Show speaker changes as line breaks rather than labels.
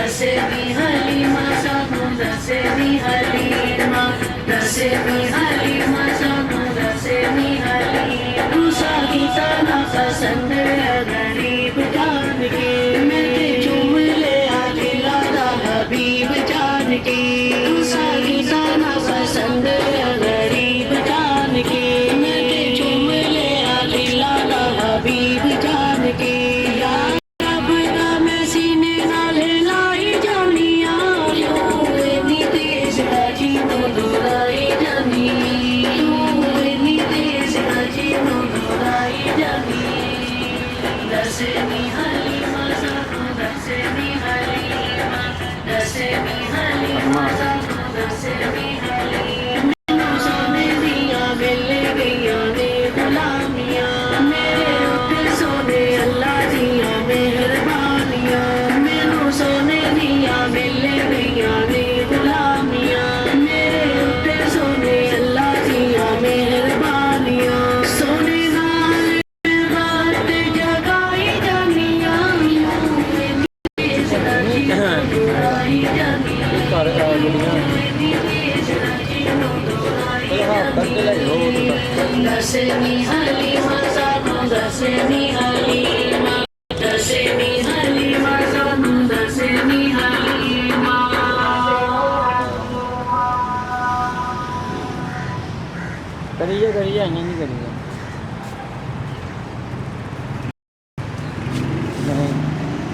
Dasemi Halima Sanu Dasemi Halima Dasemi Halima Sanu Dasemi Halima Rusa kita na pasand गरीब जान के मैं चूम ले आदिला दा हबीब जान के रुसा kita na pasand गरीब जान के मैं चूम ले आदिला दा हबीब जान के Dasemi Halima Sanu Dasemi Halima Dasemi Halima Sanu Dasemi Halima सोने दिया मिल गया ने गुलामियाँ मेरे उत्ते सोने अल्लाह दिया मेहरबानियाँ मैनू सोने दिया मिल गया ने गुलामियाँ मेरे उत्ते सोने अल्लाह दिया मेहरबानियाँ सोने Dasemi Halima Sanu Dasemi Halima Dasemi Halima Sanu Dasemi Halima
करिए करिए नहीं करिए